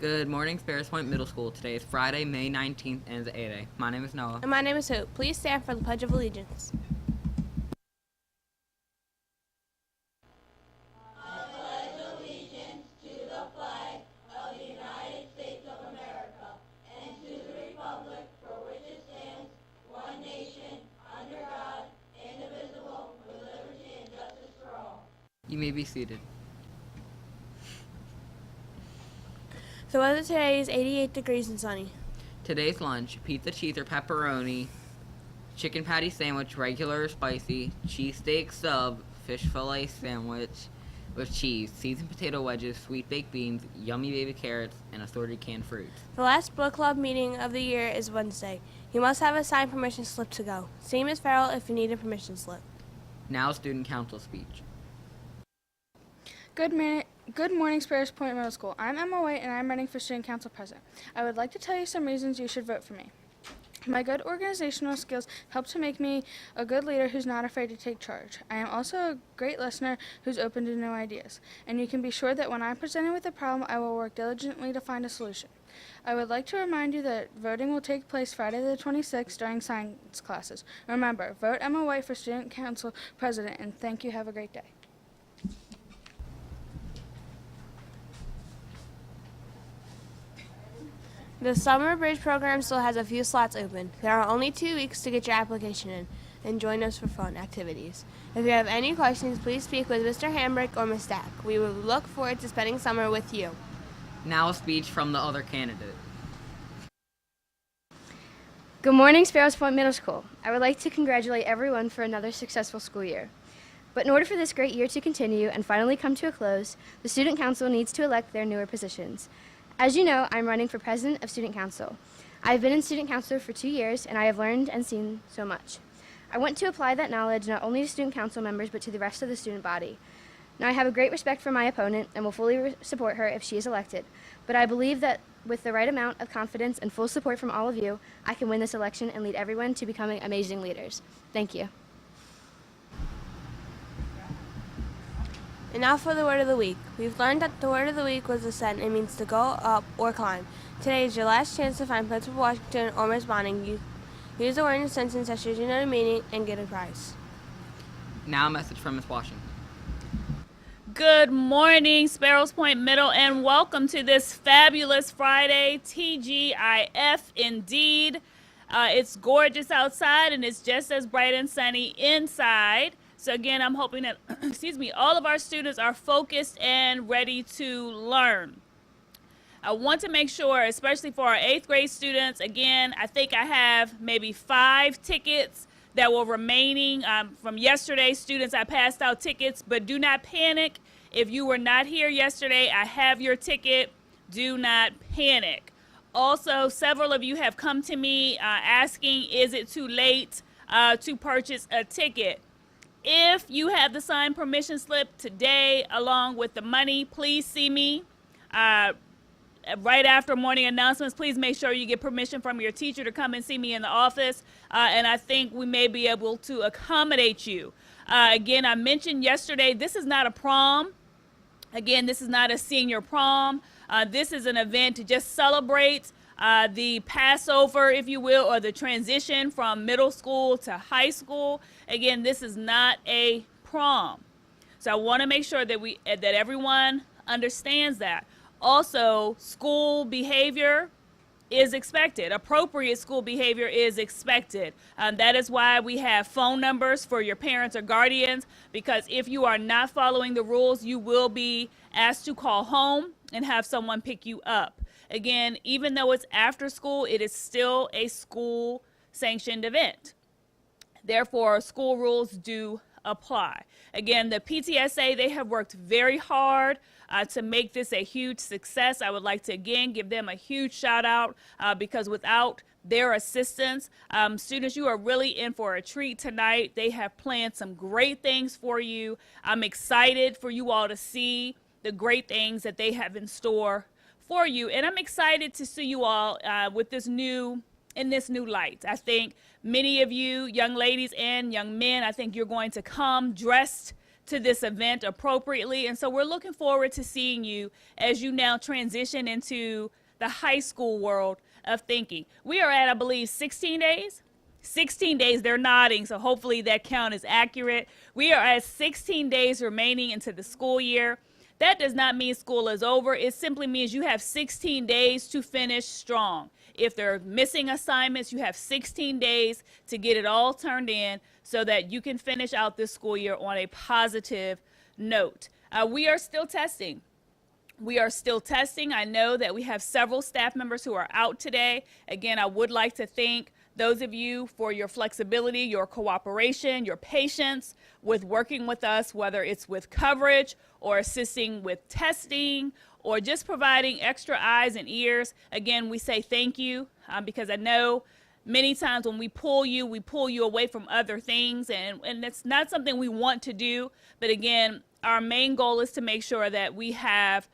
Good morning, Sparrows Point Middle School. Today is Friday, May 19th, and it's 8 A. My name is Noah. And my name is Hope. Please stand for the Pledge of Allegiance. You may be seated. The weather today is 88 degrees and sunny. Today's lunch, pizza, cheese, or pepperoni, chicken patty sandwich, regular or spicy, cheesesteak sub, fish fillet sandwich with cheese, seasoned potato wedges, sweet baked beans, yummy baby carrots, and assorted canned fruits. The last book club meeting of the year is Wednesday. You must have a signed permission slip to go. See Ms. Farrell if you need a permission slip. Now student council speech. Good morning, Sparrows Point Middle School. I'm Emma White, and I'm running for Student Council President. I would like to tell you some reasons you should vote for me. My good organizational skills help to make me a good leader who's not afraid to take charge. I am also a great listener who's open to new ideas, and you can be sure that when I'm presented with a problem, I will work diligently to find a solution. I would like to remind you that voting will take place Friday the 26th during science classes. Remember, vote Emma White for Student Council President, and thank you. Have a great day. The Summer Bridge program still has a few slots open. There are only 2 weeks to get your application in and join us for fun activities. If you have any questions, please speak with Mr. Hambrick or Ms. Stack. We will look forward to spending summer with you. Now a speech from the other candidate. Good morning, Sparrows Point Middle School. I would like to congratulate everyone for another successful school year. But in order for this great year to continue and finally come to a close, the Student Council needs to elect their newer positions. As you know, I'm running for President of Student Council. I've been in Student Council for 2 years, and I have learned and seen so much. I want to apply that knowledge not only to Student Council members, but to the rest of the student body. Now, I have a great respect for my opponent and will fully support her if she is elected, but I believe that with the right amount of confidence and full support from all of you, I can win this election and lead everyone to becoming amazing leaders. Thank you. And now for the word of the week. We've learned that the word of the week was ascend. It means to go up or climb. Today is your last chance to find Principal Washington or Ms. Bonning. Use the word in a sentence that shows you know the meaning and get a prize. Now a message from Ms. Washington. Good morning, Sparrows Point Middle, and welcome to this fabulous Friday, TGIF indeed. It's gorgeous outside, and it's just as bright and sunny inside. So again, I'm hoping that, all of our students are focused and ready to learn. I want to make sure, especially for our 8th grade students, again, I think I have maybe 5 tickets that were remaining from yesterday. Students, I passed out tickets, but do not panic. If you were not here yesterday, I have your ticket. Do not panic. Also, several of you have come to me asking, is it too late to purchase a ticket? If you have the signed permission slip today along with the money, please see me right after morning announcements. Please make sure you get permission from your teacher to come and see me in the office, and I think we may be able to accommodate you. Again, I mentioned yesterday, this is not a prom. Again, this is not a senior prom. This is an event to just celebrate the Passover, if you will, or the transition from middle school to high school. Again, this is not a prom. So I want to make sure that everyone understands that. Also, school behavior is expected. Appropriate school behavior is expected. That is why we have phone numbers for your parents or guardians, because if you are not following the rules, you will be asked to call home and have someone pick you up. Again, even though it's after school, it is still a school-sanctioned event. Therefore, school rules do apply. Again, the PTSA, they have worked very hard to make this a huge success. I would like to, again, give them a huge shout out because without their assistance, students, you are really in for a treat tonight. They have planned some great things for you. I'm excited for you all to see the great things that they have in store for you. And I'm excited to see you all with this new light. I think many of you, young ladies and young men, I think you're going to come dressed to this event appropriately. And so we're looking forward to seeing you as you now transition into the high school world of thinking. We are at, I believe, 16 days. 16 days, they're nodding, so hopefully that count is accurate. We are at 16 days remaining into the school year. That does not mean school is over. It simply means you have 16 days to finish strong. If they're missing assignments, you have 16 days to get it all turned in so that you can finish out this school year on a positive note. We are still testing. We are still testing. I know that we have several staff members who are out today. Again, I would like to thank those of you for your flexibility, your cooperation, your patience with working with us, whether it's with coverage or assisting with testing or just providing extra eyes and ears. Again, we say thank you because I know many times when we pull you away from other things, and it's not something we want to do. But again, our main goal is to make sure that we have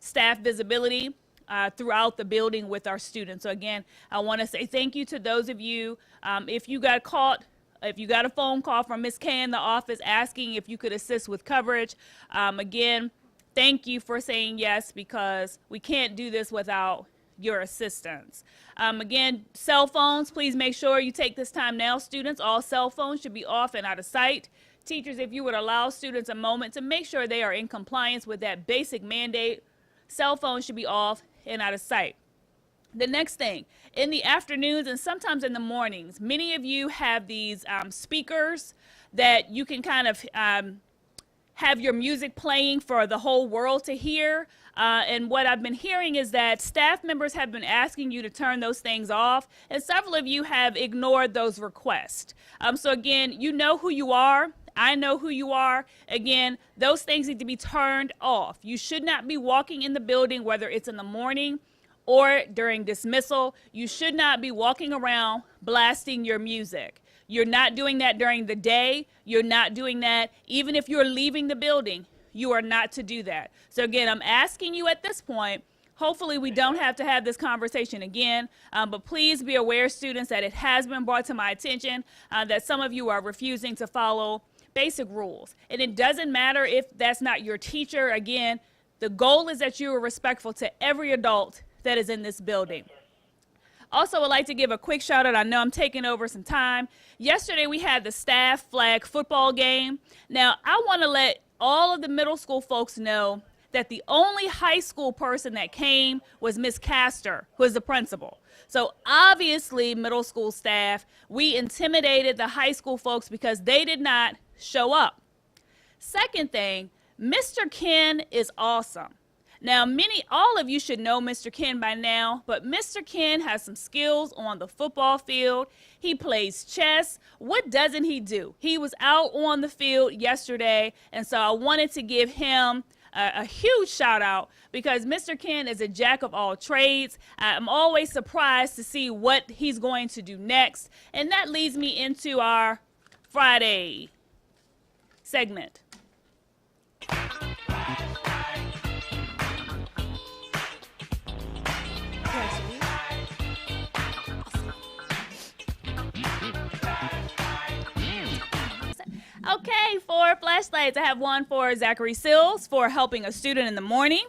staff visibility throughout the building with our students. So again, I want to say thank you to those of you. If you got a phone call from Ms. Kay in the office asking if you could assist with coverage, again, thank you for saying yes, because we can't do this without your assistance. Again, cell phones, please make sure you take this time now, students. All cell phones should be off and out of sight. Teachers, if you would allow students a moment to make sure they are in compliance with that basic mandate, cell phones should be off and out of sight. The next thing, in the afternoons and sometimes in the mornings, many of you have these speakers that you can kind of have your music playing for the whole world to hear. And what I've been hearing is that staff members have been asking you to turn those things off, and several of you have ignored those requests. So again, you know who you are. I know who you are. Again, those things need to be turned off. You should not be walking in the building, whether it's in the morning or during dismissal. You should not be walking around blasting your music. You're not doing that during the day. You're not doing that even if you're leaving the building. You are not to do that. So again, I'm asking you at this point, hopefully we don't have to have this conversation again, but please be aware, students, that it has been brought to my attention that some of you are refusing to follow basic rules. And it doesn't matter if that's not your teacher. Again, the goal is that you are respectful to every adult that is in this building. Also, I'd like to give a quick shout out. I know I'm taking over some time. Yesterday, we had the staff flag football game. Now, I want to let all of the middle school folks know that the only high school person that came was Miss Castor, who is the principal. So obviously, middle school staff, we intimidated the high school folks because they did not show up. Second thing, Mr. Ken is awesome. Now, all of you should know Mr. Ken by now, but Mr. Ken has some skills on the football field. He plays chess. What doesn't he do? He was out on the field yesterday, and so I wanted to give him a huge shout out because Mr. Ken is a jack of all trades. I'm always surprised to see what he's going to do next, and that leads me into our Friday segment. Okay, for flashlights, I have one for Zachary Sills for helping a student in the morning,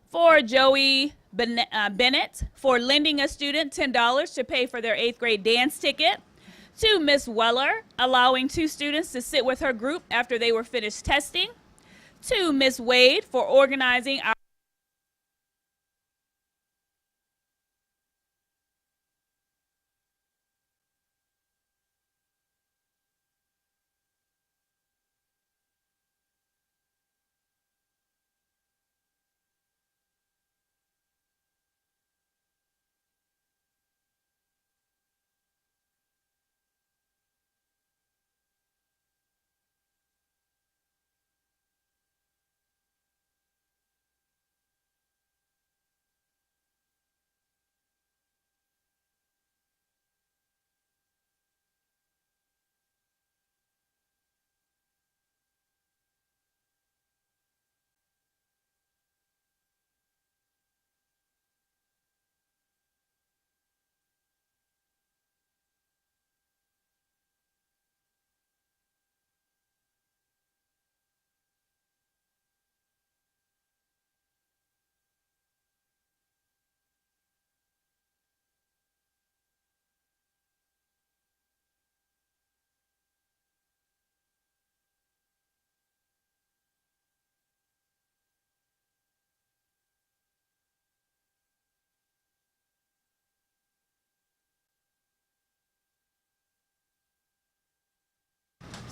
for Joey Bennett for lending a student $10 to pay for their 8th grade dance ticket, to Miss Weller allowing 2 students to sit with her group after they were finished testing, to Miss Wade for organizing our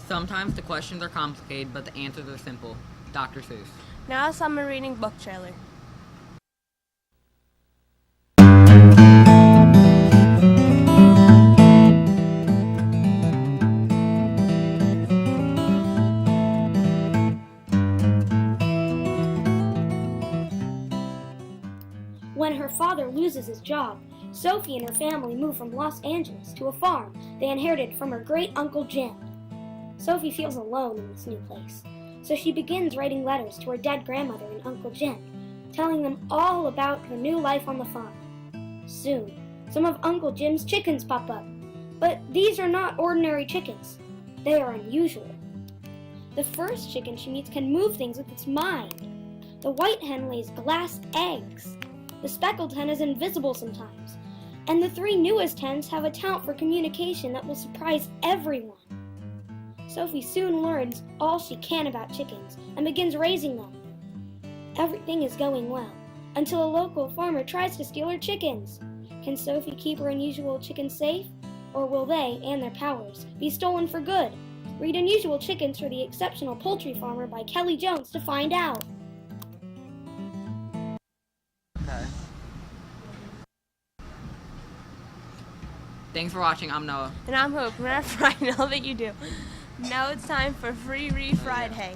Sometimes the questions are complicated, but the answers are simple. Dr. Seuss. Now a summer reading book trailer. When her father loses his job, Sophie and her family move from Los Angeles to a farm they inherited from her great uncle Jim. Sophie feels alone in this new place, so she begins writing letters to her dead grandmother and Uncle Jim, telling them all about her new life on the farm. Soon, some of Uncle Jim's chickens pop up, but these are not ordinary chickens. They are unusual. The first chicken she meets can move things with its mind. The white hen lays glass eggs. The speckled hen is invisible sometimes. And the 3 newest hens have a talent for communication that will surprise everyone. Sophie soon learns all she can about chickens and begins raising them. Everything is going well, until a local farmer tries to steal her chickens. Can Sophie keep her unusual chickens safe? Or will they, and their powers, be stolen for good? Read Unusual Chickens for the Exceptional Poultry Farmer by Kelly Jones to find out. Okay. Thanks for watching. I'm Noah. And I'm Hope. Whenever I know that you do. Now it's time for Free Friday.